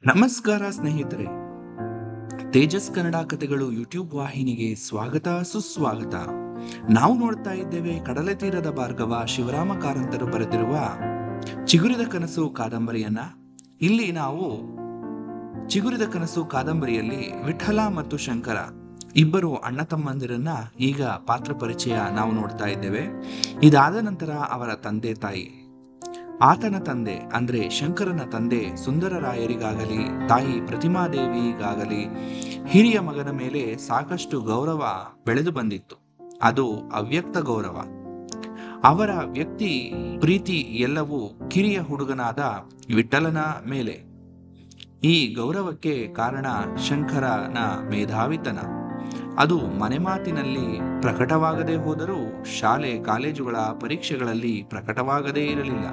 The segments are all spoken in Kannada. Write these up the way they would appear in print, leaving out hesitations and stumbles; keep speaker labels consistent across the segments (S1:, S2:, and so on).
S1: ನಮಸ್ಕಾರ ಸ್ನೇಹಿತರೆ, ತೇಜಸ್ ಕನ್ನಡ ಕಥೆಗಳು ಯೂಟ್ಯೂಬ್ ವಾಹಿನಿಗೆ ಸ್ವಾಗತ ಸುಸ್ವಾಗತ. ನಾವು ನೋಡ್ತಾ ಇದ್ದೇವೆ ಕಡಲ ತೀರದ ಭಾರ್ಗವ ಶಿವರಾಮ ಕಾರಂತರು ಬರೆದಿರುವ ಚಿಗುರಿದ ಕನಸು ಕಾದಂಬರಿಯನ್ನ. ಇಲ್ಲಿ ನಾವು ಚಿಗುರಿದ ಕನಸು ಕಾದಂಬರಿಯಲ್ಲಿ ವಿಠಲ ಮತ್ತು ಶಂಕರ ಇಬ್ಬರು ಅಣ್ಣ ತಮ್ಮಂದಿರನ್ನ ಈಗ ಪಾತ್ರ ಪರಿಚಯ ನಾವು ನೋಡ್ತಾ ಇದ್ದೇವೆ. ಇದಾದ ನಂತರ ಅವರ ತಂದೆ ತಾಯಿ, ಆತನ ತಂದೆ ಅಂದ್ರೆ ಶಂಕರನ ತಂದೆ ಸುಂದರರಾಯರಿಗಾಗಲಿ ತಾಯಿ ಪ್ರತಿಮಾದೇವಿಗಾಗಲಿ ಹಿರಿಯ ಮಗನ ಮೇಲೆ ಸಾಕಷ್ಟು ಗೌರವ ಬೆಳೆದು ಬಂದಿತ್ತು. ಅದು ಅವ್ಯಕ್ತ ಗೌರವ. ಅವರ ವ್ಯಕ್ತಿ ಪ್ರೀತಿ ಎಲ್ಲವೂ ಕಿರಿಯ ಹುಡುಗನಾದ ವಿಠಲನ ಮೇಲೆ. ಈ ಗೌರವಕ್ಕೆ ಕಾರಣ ಶಂಕರನ ಮೇಧಾವಿತನ. ಅದು ಮನೆಮಾತಿನಲ್ಲಿ ಪ್ರಕಟವಾಗದೇ ಹೋದರೂ ಶಾಲೆ ಕಾಲೇಜುಗಳ ಪರೀಕ್ಷೆಗಳಲ್ಲಿ ಪ್ರಕಟವಾಗದೇ ಇರಲಿಲ್ಲ.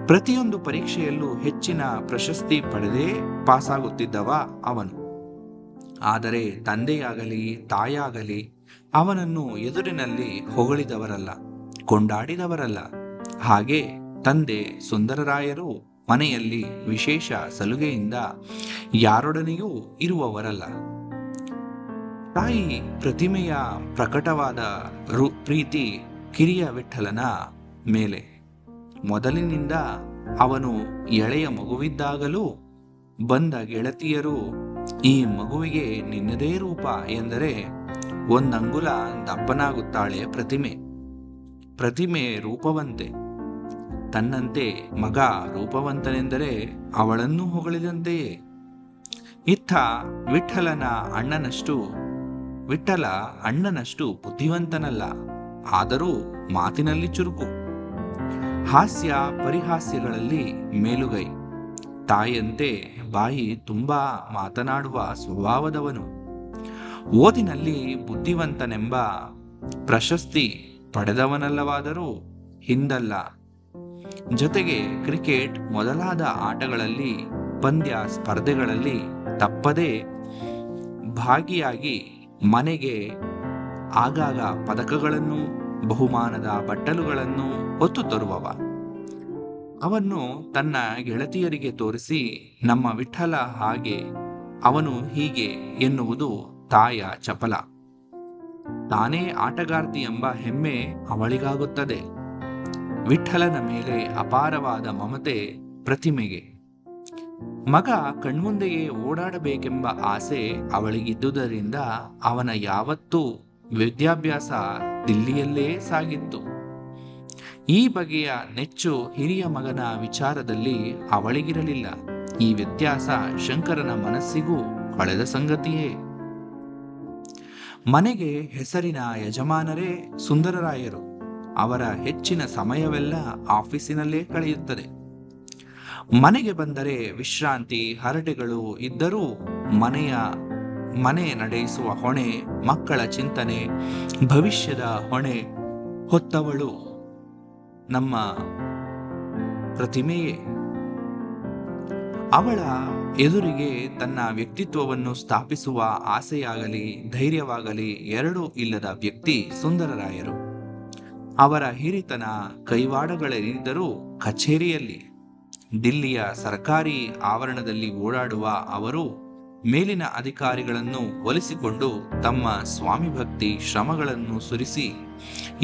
S1: ಪ್ರತಿಯೊಂದು ಪರೀಕ್ಷೆಯಲ್ಲೂ ಹೆಚ್ಚಿನ ಪ್ರಶಸ್ತಿ ಪಡೆದೇ ಪಾಸಾಗುತ್ತಿದ್ದವ ಅವನು. ಆದರೆ ತಂದೆಯಾಗಲಿ ತಾಯಾಗಲಿ ಅವನನ್ನು ಎದುರಿನಲ್ಲಿ ಹೊಗಳಿದವರಲ್ಲ, ಕೊಂಡಾಡಿದವರಲ್ಲ. ಹಾಗೆ ತಂದೆ ಸುಂದರರಾಯರು ಮನೆಯಲ್ಲಿ ವಿಶೇಷ ಸಲುಗೆಯಿಂದ ಯಾರೊಡನೆಯೂ ಇರುವವರಲ್ಲ. ತಾಯಿ ಪ್ರತಿಮೆಯ ಪ್ರಕಟವಾದ ಪ್ರೀತಿ ಕಿರಿಯ ವಿಠಲನ ಮೇಲೆ. ಮೊದಲಿನಿಂದ ಅವನು ಎಳೆಯ ಮಗುವಿದ್ದಾಗಲೂ ಬಂದ ಗೆಳತಿಯರು ಈ ಮಗುವಿಗೆ ನಿನ್ನದೇ ರೂಪ ಎಂದರೆ ಒಂದಂಗುಲ ದಪ್ಪನಾಗುತ್ತಾಳೆ ಪ್ರತಿಮೆ. ಪ್ರತಿಮೆ ರೂಪವಂತೆ, ತನ್ನಂತೆ ಮಗ ರೂಪವಂತನೆಂದರೆ ಅವಳನ್ನು ಹೊಗಳಿದಂತೆಯೇ. ಇತ್ತ ವಿಠಲ ಅಣ್ಣನಷ್ಟು ಬುದ್ಧಿವಂತನಲ್ಲ, ಆದರೂ ಮಾತಿನಲ್ಲಿ ಚುರುಕು. ಹಾಸ್ಯ ಪರಿಹಾಸ್ಯಗಳಲ್ಲಿ ಮೇಲುಗೈ. ತಾಯಿಯಂತೆ ಬಾಯಿ ತುಂಬಾ ಮಾತನಾಡುವ ಸ್ವಭಾವದವನು. ಓದಿನಲ್ಲಿ ಬುದ್ಧಿವಂತನೆಂಬ ಪ್ರಶಸ್ತಿ ಪಡೆದವನಲ್ಲವಾದರೂ ಹಿಂದಲ್ಲ. ಜೊತೆಗೆ ಕ್ರಿಕೆಟ್ ಮೊದಲಾದ ಆಟಗಳಲ್ಲಿ, ಪಂದ್ಯ ಸ್ಪರ್ಧೆಗಳಲ್ಲಿ ತಪ್ಪದೇ ಭಾಗಿಯಾಗಿ ಮನೆಗೆ ಆಗಾಗ ಪದಕಗಳನ್ನು ಬಹುಮಾನದ ಬಟ್ಟಲುಗಳನ್ನು ಹೊತ್ತು ತರುವವ. ಅವನ್ನು ತನ್ನ ಗೆಳತಿಯರಿಗೆ ತೋರಿಸಿ ನಮ್ಮ ವಿಠಲ ಹಾಗೆ, ಅವನು ಹೀಗೆ ಎನ್ನುವುದು ತಾಯ ಚಪಲ. ತಾನೇ ಆಟಗಾರ್ತಿ ಎಂಬ ಹೆಮ್ಮೆ ಅವಳಿಗಾಗುತ್ತದೆ. ವಿಠಲನ ಮೇಲೆ ಅಪಾರವಾದ ಮಮತೆ ಪ್ರತಿಮೆಗೆ. ಮಗ ಕಣ್ಮುಂದೆಯೇ ಓಡಾಡಬೇಕೆಂಬ ಆಸೆ ಅವಳಿಗಿದ್ದುದರಿಂದ ಅವನ ಯಾವತ್ತೂ ವಿದ್ಯಾಭ್ಯಾಸ ದಿಲ್ಲಿಯಲ್ಲೇ ಸಾಗಿತ್ತು. ಈ ಬಗೆಯ ನೆಚ್ಚು ಹಿರಿಯ ಮಗನ ವಿಚಾರದಲ್ಲಿ ಅವಳಿಗಿರಲಿಲ್ಲ. ಈ ವ್ಯತ್ಯಾಸ ಶಂಕರನ ಮನಸ್ಸಿಗೂ ಹೊಳೆದ ಸಂಗತಿಯೇ. ಮನೆಗೆ ಹೆಸರಿನ ಯಜಮಾನರೇ ಸುಂದರರಾಯರು. ಅವರ ಹೆಚ್ಚಿನ ಸಮಯವೆಲ್ಲ ಆಫೀಸಿನಲ್ಲೇ ಕಳೆಯುತ್ತದೆ. ಮನೆಗೆ ಬಂದರೆ ವಿಶ್ರಾಂತಿ ಹರಟೆಗಳು ಇದ್ದರೂ ಮನೆ ನಡೆಸುವ ಹೊಣೆ, ಮಕ್ಕಳ ಚಿಂತನೆ, ಭವಿಷ್ಯದ ಹೊಣೆ ಹೊತ್ತವಳು ನಮ್ಮ ಪ್ರತಿಮೆಯೇ. ಅವಳ ಎದುರಿಗೆ ತನ್ನ ವ್ಯಕ್ತಿತ್ವವನ್ನು ಸ್ಥಾಪಿಸುವ ಆಸೆಯಾಗಲಿ ಧೈರ್ಯವಾಗಲಿ ಎರಡೂ ಇಲ್ಲದ ವ್ಯಕ್ತಿ ಸುಂದರರಾಯರು. ಅವರ ಹಿರಿತನ ಕೈವಾಡಗಳೇನಿದ್ದರೂ ಕಚೇರಿಯಲ್ಲಿ. ದಿಲ್ಲಿಯ ಸರ್ಕಾರಿ ಆವರಣದಲ್ಲಿ ಓಡಾಡುವ ಅವರು ಮೇಲಿನ ಅಧಿಕಾರಿಗಳನ್ನು ಒಲಿಸಿಕೊಂಡು ತಮ್ಮ ಸ್ವಾಮಿ ಭಕ್ತಿ ಶ್ರಮಗಳನ್ನು ಸುರಿಸಿ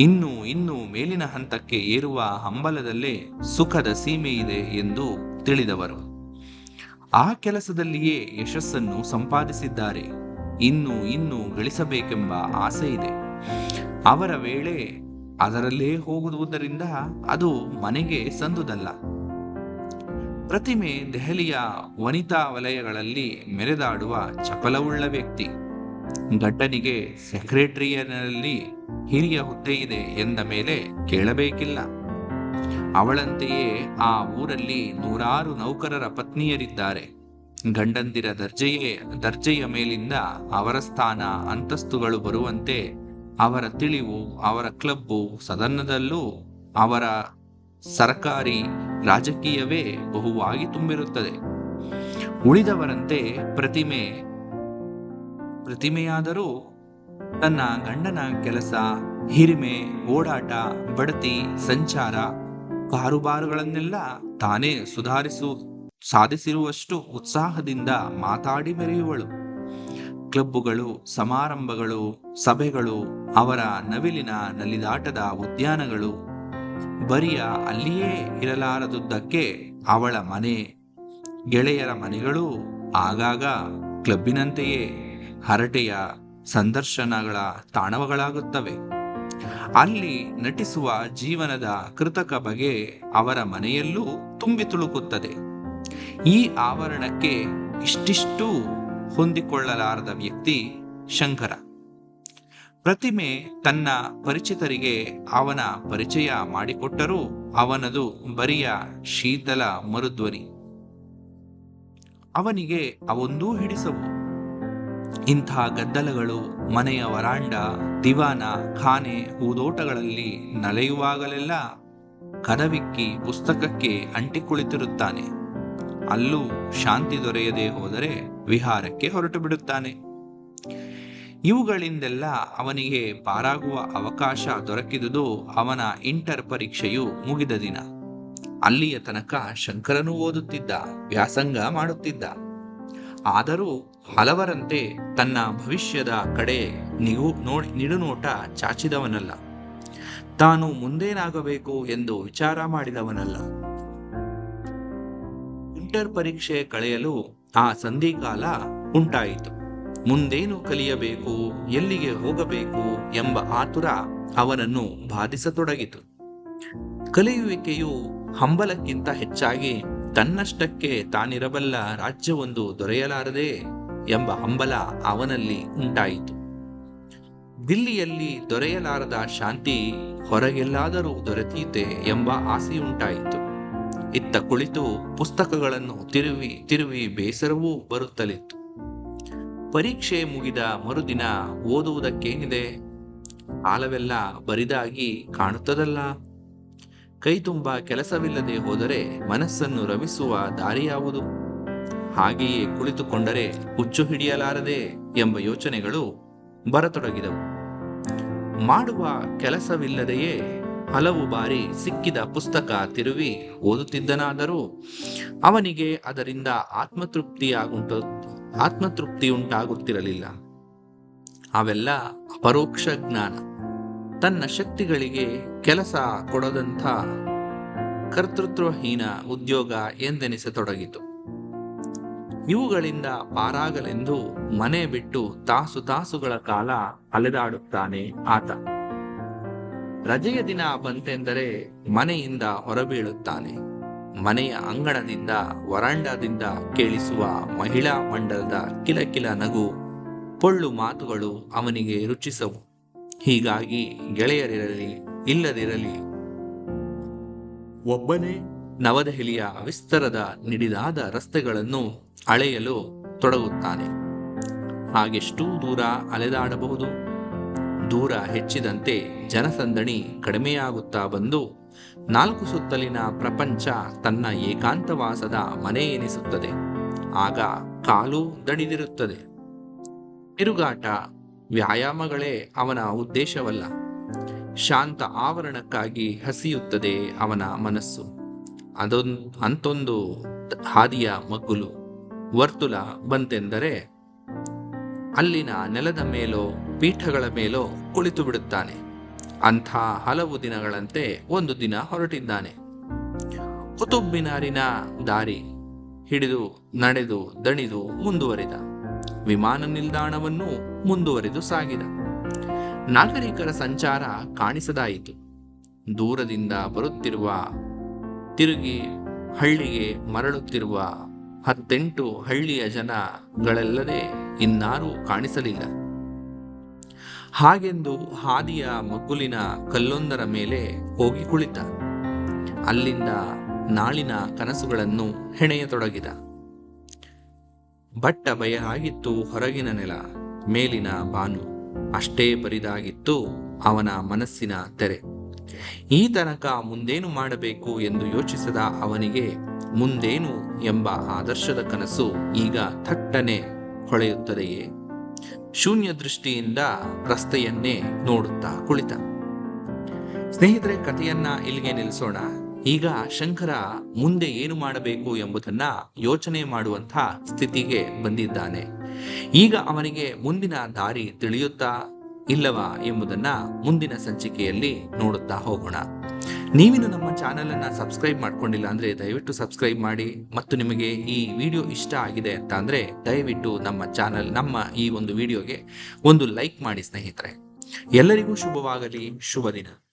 S1: ಇನ್ನೂ ಮೇಲಿನ ಹಂತಕ್ಕೆ ಏರುವ ಹಂಬಲದಲ್ಲೇ ಸುಖದ ಸೀಮೆ ಇದೆ ಎಂದು ತಿಳಿದವರು. ಆ ಕೆಲಸದಲ್ಲಿಯೇ ಯಶಸ್ಸನ್ನು ಸಂಪಾದಿಸಿದ್ದಾರೆ. ಇನ್ನೂ ಗಳಿಸಬೇಕೆಂಬ ಆಸೆ ಇದೆ. ಅವರ ವೇಳೆ ಅದರಲ್ಲೇ ಹೋಗುವುದರಿಂದ ಅದು ಮನೆಗೆ ಸಂದುದಲ್ಲ. ಪ್ರತಿಮೆ ದೆಹಲಿಯ ವನಿತಾ ವಲಯಗಳಲ್ಲಿ ಮೆರೆದಾಡುವ ಚಪಲವುಳ್ಳ ವ್ಯಕ್ತಿ. ಗಡ್ಡನಿಗೆ ಸೆಕ್ರೆಟರಿಯಲ್ಲಿ ಹಿರಿಯ ಹುದ್ದೆ ಇದೆ ಎಂದ ಮೇಲೆ ಕೇಳಬೇಕಿಲ್ಲ. ಅವಳಂತೆಯೇ ಆ ಊರಲ್ಲಿ ನೂರಾರು ನೌಕರರ ಪತ್ನಿಯರಿದ್ದಾರೆ. ಗಂಡಂದಿರ ದರ್ಜೆಯ ಮೇಲಿಂದ ಅವರ ಸ್ಥಾನ ಅಂತಸ್ತುಗಳು ಬರುವಂತೆ ಅವರ ತಿಳಿವು, ಅವರ ಕ್ಲಬ್ಬು ಸದನದಲ್ಲೂ ಅವರ ಸರ್ಕಾರಿ ರಾಜಕೀಯವೇ ಬಹುವಾಗಿ ತುಂಬಿರುತ್ತದೆ. ಉಳಿದವರಂತೆ ಪ್ರತಿಮೆಯಾದರೂ ತನ್ನ ಗಂಡನ ಕೆಲಸ, ಹಿರಿಮೆ, ಓಡಾಟ, ಬಡತಿ, ಸಂಚಾರ, ಕಾರುಬಾರುಗಳನ್ನೆಲ್ಲ ತಾನೇ ಸಾಧಿಸಿರುವಷ್ಟು ಉತ್ಸಾಹದಿಂದ ಮಾತಾಡಿ ಮೆರೆಯುವಳು. ಕ್ಲಬ್ಬುಗಳು, ಸಮಾರಂಭಗಳು, ಸಭೆಗಳು, ಅವರ ನವಿಲಿನ ನಲಿದಾಟದ ಉದ್ಯಾನಗಳು, ಬರಿಯ ಅಲ್ಲಿಯೇ ಇರಲಾರದುದಕ್ಕೆ ಅವಳ ಮನೆ, ಗೆಳೆಯರ ಮನೆಗಳು ಆಗಾಗ ಕ್ಲಬ್ಬಿನಂತೆಯೇ ಹರಟೆಯ ಸಂದರ್ಶನಗಳ ತಾಣಗಳಾಗುತ್ತವೆ. ಅಲ್ಲಿ ನಟಿಸುವ ಜೀವನದ ಕೃತಕ ಬಗೆ ಅವರ ಮನೆಯಲ್ಲೂ ತುಂಬಿ ತುಳುಕುತ್ತದೆ. ಈ ಆವರಣಕ್ಕೆ ಇಷ್ಟಿಷ್ಟು ಹೊಂದಿಕೊಳ್ಳಲಾರದ ವ್ಯಕ್ತಿ ಶಂಕರ. ಪ್ರತಿಮೆ ತನ್ನ ಪರಿಚಿತರಿಗೆ ಅವನ ಪರಿಚಯ ಮಾಡಿಕೊಟ್ಟರೂ ಅವನದು ಬರಿಯ ಶೀತಲ ಮರುಧ್ವನಿ. ಅವನಿಗೆ ಅವೊಂದೂ ಹಿಡಿಸವು. ಇಂಥ ಗದ್ದಲಗಳು ಮನೆಯ ವರಾಂಡ, ದಿವಾನ, ಖಾನೆ, ಹೂದೋಟಗಳಲ್ಲಿ ನಲೆಯುವಾಗಲೆಲ್ಲ ಕದವಿಕ್ಕಿ ಪುಸ್ತಕಕ್ಕೆ ಅಂಟಿ ಕುಳಿತಿರುತ್ತಾನೆ. ಅಲ್ಲೂ ಶಾಂತಿ ದೊರೆಯದೆ ಹೋದರೆ ವಿಹಾರಕ್ಕೆ ಹೊರಟು ಬಿಡುತ್ತಾನೆ. ಇವುಗಳಿಂದೆಲ್ಲ ಅವನಿಗೆ ಪಾರಾಗುವ ಅವಕಾಶ ದೊರಕಿದುದು ಅವನ ಇಂಟರ್ ಪರೀಕ್ಷೆಯು ಮುಗಿದ ದಿನ. ಅಲ್ಲಿಯ ತನಕ ಶಂಕರನು ಓದುತ್ತಿದ್ದ, ವ್ಯಾಸಂಗ ಮಾಡುತ್ತಿದ್ದ. ಆದರೂ ಹಲವರಂತೆ ತನ್ನ ಭವಿಷ್ಯದ ಕಡೆ ನಿಡುನೋಟ ಚಾಚಿದವನಲ್ಲ. ತಾನು ಮುಂದೇನಾಗಬೇಕು ಎಂದು ವಿಚಾರ ಮಾಡಿದವನಲ್ಲ. ಇಂಟರ್ ಪರೀಕ್ಷೆ ಕಳೆಯಲು ಆ ಸಂಧಿಕಾಲ ಉಂಟಾಯಿತು. ಮುಂದೇನು ಕಲಿಯಬೇಕು, ಎಲ್ಲಿಗೆ ಹೋಗಬೇಕು ಎಂಬ ಆತುರ ಅವನನ್ನು ಬಾಧಿಸತೊಡಗಿತು. ಕಲಿಯುವಿಕೆಯು ಹಂಬಲಕ್ಕಿಂತ ಹೆಚ್ಚಾಗಿ ತನ್ನಷ್ಟಕ್ಕೆ ತಾನಿರಬಲ್ಲ ರಾಜ್ಯವೊಂದು ದೊರೆಯಲಾರದೆ ಎಂಬ ಹಂಬಲ ಅವನಲ್ಲಿ ಉಂಟಾಯಿತು. ದಿಲ್ಲಿಯಲ್ಲಿ ದೊರೆಯಲಾರದ ಶಾಂತಿ ಹೊರಗೆಲ್ಲಾದರೂ ದೊರೆತೀತೆ ಎಂಬ ಆಸೆಯುಂಟಾಯಿತು. ಇತ್ತ ಕುಳಿತು ಪುಸ್ತಕಗಳನ್ನು ತಿರುವಿ ಬೇಸರವೂ ಬರುತ್ತಲಿತ್ತು. ಪರೀಕ್ಷೆ ಮುಗಿದ ಮರುದಿನ ಓದುವುದಕ್ಕೇನಿದೆ? ಕಾಲವೆಲ್ಲ ಬರಿದಾಗಿ ಕಾಣುತ್ತದಲ್ಲ. ಕೈತುಂಬ ಕೆಲಸವಿಲ್ಲದೆ ಹೋದರೆ ಮನಸ್ಸನ್ನು ರಮಿಸುವ ದಾರಿ ಯಾವುದು? ಹಾಗೆಯೇ ಕುಳಿತುಕೊಂಡರೆ ಹುಚ್ಚು ಹಿಡಿಯಲಾರದೆ ಎಂಬ ಯೋಚನೆಗಳು ಬರತೊಡಗಿದವು. ಮಾಡುವ ಕೆಲಸವಿಲ್ಲದೆಯೇ ಹಲವು ಬಾರಿ ಸಿಕ್ಕಿದ ಪುಸ್ತಕ ತಿರುವಿ ಓದುತ್ತಿದ್ದನಾದರೂ ಅವನಿಗೆ ಅದರಿಂದ ಆತ್ಮತೃಪ್ತಿಯುಂಟಾಗುತ್ತಿರಲಿಲ್ಲ. ಅವೆಲ್ಲ ಅಪರೋಕ್ಷ ಜ್ಞಾನ. ತನ್ನ ಶಕ್ತಿಗಳಿಗೆ ಕೆಲಸ ಕೊಡದಂಥ ಕರ್ತೃತ್ವಹೀನ ಉದ್ಯೋಗ ಎಂದೆನಿಸತೊಡಗಿತು. ಇವುಗಳಿಂದ ಪಾರಾಗಲೆಂದು ಮನೆ ಬಿಟ್ಟು ತಾಸುಗಳ ಕಾಲ ಅಲೆದಾಡುತ್ತಾನೆ ಆತ. ರಜೆಯ ದಿನ ಬಂತೆಂದರೆ ಮನೆಯಿಂದ ಹೊರಬೀಳುತ್ತಾನೆ. ಮನೆಯ ಅಂಗಣದಿಂದ, ವರಾಂಡದಿಂದ ಕೇಳಿಸುವ ಮಹಿಳಾ ಮಂಡಲದ ಕಿಲಕಿಲ ನಗು, ಪೊಳ್ಳು ಮಾತುಗಳು ಅವನಿಗೆ ರುಚಿಸವು. ಹೀಗಾಗಿ ಗೆಳೆಯರಿರಲಿ ಇಲ್ಲದಿರಲಿ ಒಬ್ಬನೇ ನವದೆಹಲಿಯ ವಿಸ್ತರದ ನಿಡಿದಾದ ರಸ್ತೆಗಳನ್ನು ಅಳೆಯಲು ತೊಡಗುತ್ತಾನೆ. ಹಾಗೆಷ್ಟೂ ದೂರ ಅಲೆದಾಡಬಹುದು? ದೂರ ಹೆಚ್ಚಿದಂತೆ ಜನಸಂದಣಿ ಕಡಿಮೆಯಾಗುತ್ತಾ ಬಂದು 4 ಸುತ್ತಲಿನ ಪ್ರಪಂಚ ತನ್ನ ಏಕಾಂತವಾಸದ ಮನೆ ಎನಿಸುತ್ತದೆ. ಆಗ ಕಾಲು ದಣಿದಿರುತ್ತದೆ. ತಿರುಗಾಟ, ವ್ಯಾಯಾಮಗಳೇ ಅವನ ಉದ್ದೇಶವಲ್ಲ. ಶಾಂತ ಆವರಣಕ್ಕಾಗಿ ಹಸಿಯುತ್ತದೆ ಅವನ ಮನಸ್ಸು. ಅಂತೊಂದು ಹಾದಿಯ ಮಗ್ಗುಲು, ವರ್ತುಲ ಬಂತೆಂದರೆ ಅಲ್ಲಿನ ನೆಲದ ಮೇಲೋ ಪೀಠಗಳ ಮೇಲೋ ಕುಳಿತು ಬಿಡುತ್ತಾನೆ. ಅಂಥ ಹಲವು ದಿನಗಳಂತೆ ಒಂದು ದಿನ ಹೊರಟಿದ್ದಾನೆ. ಕುತುಬ್ ಮಿನಾರಿನ ದಾರಿ ಹಿಡಿದು ನಡೆದು ದಣಿದು ಮುಂದುವರಿದ. ವಿಮಾನ ನಿಲ್ದಾಣವನ್ನು ಮುಂದುವರಿದು ಸಾಗಿದ. ನಾಗರಿಕರ ಸಂಚಾರ ಕಾಣಿಸದಾಯಿತು. ದೂರದಿಂದ ಬರುತ್ತಿರುವ, ತಿರುಗಿ ಹಳ್ಳಿಗೆ ಮರಳುತ್ತಿರುವ 18 ಹಳ್ಳಿಯ ಜನಗಳಲ್ಲದೆ ಇನ್ನಾರೂ ಕಾಣಿಸಲಿಲ್ಲ. ಹಾಗೆಂದು ಹಾದಿಯ ಮಗ್ಗುಲಿನ ಕಲ್ಲೊಂದರ ಮೇಲೆ ಹೋಗಿ ಕುಳಿತ. ಅಲ್ಲಿಂದ ನಾಳಿನ ಕನಸುಗಳನ್ನು ಹೆಣೆಯತೊಡಗಿದ. ಬಟ್ಟ ಬಯಲಾಗಿತ್ತು ಹೊರಗಿನ ನೆಲ, ಮೇಲಿನ ಬಾನು. ಅಷ್ಟೇ ಬರಿದಾಗಿತ್ತು ಅವನ ಮನಸ್ಸಿನ ತೆರೆ. ಈ ತನಕ ಮುಂದೇನು ಮಾಡಬೇಕು ಎಂದು ಯೋಚಿಸದ ಅವನಿಗೆ ಮುಂದೇನು ಎಂಬ ಆದರ್ಶದ ಕನಸು ಈಗ ಥಟ್ಟನೆ ಹೊಳೆಯುತ್ತದೆಯೇ? ಶೂನ್ಯ ದೃಷ್ಟಿಯಿಂದ ರಸ್ತೆಯನ್ನೇ ನೋಡುತ್ತಾ ಕುಳಿತ. ಸ್ನೇಹಿತರೆ, ಕಥೆಯನ್ನ ಇಲ್ಲಿಗೆ ನಿಲ್ಲಿಸೋಣ. ಈಗ ಶಂಕರ ಮುಂದೆ ಏನು ಮಾಡಬೇಕು ಎಂಬುದನ್ನ ಯೋಚನೆ ಮಾಡುವಂತಹ ಸ್ಥಿತಿಗೆ ಬಂದಿದ್ದಾನೆ. ಈಗ ಅವನಿಗೆ ಮುಂದಿನ ದಾರಿ ತಿಳಿಯುತ್ತಾ ಇಲ್ಲವಾ ಎಂಬುದನ್ನ ಮುಂದಿನ ಸಂಚಿಕೆಯಲ್ಲಿ ನೋಡುತ್ತಾ ಹೋಗೋಣ. ನೀವಿನ್ನು ನಮ್ಮ ಚಾನೆಲ್ ಅನ್ನ ಸಬ್ಸ್ಕ್ರೈಬ್ ಮಾಡ್ಕೊಂಡಿಲ್ಲ ಅಂದ್ರೆ ದಯವಿಟ್ಟು ಸಬ್ಸ್ಕ್ರೈಬ್ ಮಾಡಿ, ಮತ್ತು ನಿಮಗೆ ಈ ವಿಡಿಯೋ ಇಷ್ಟ ಆಗಿದೆ ಅಂತ ಅಂದ್ರೆ ದಯವಿಟ್ಟು ನಮ್ಮ ಈ ಒಂದು ವಿಡಿಯೋಗೆ ಒಂದು ಲೈಕ್ ಮಾಡಿ ಸ್ನೇಹಿತರೆ. ಎಲ್ಲರಿಗೂ ಶುಭವಾಗಲಿ. ಶುಭ ದಿನ.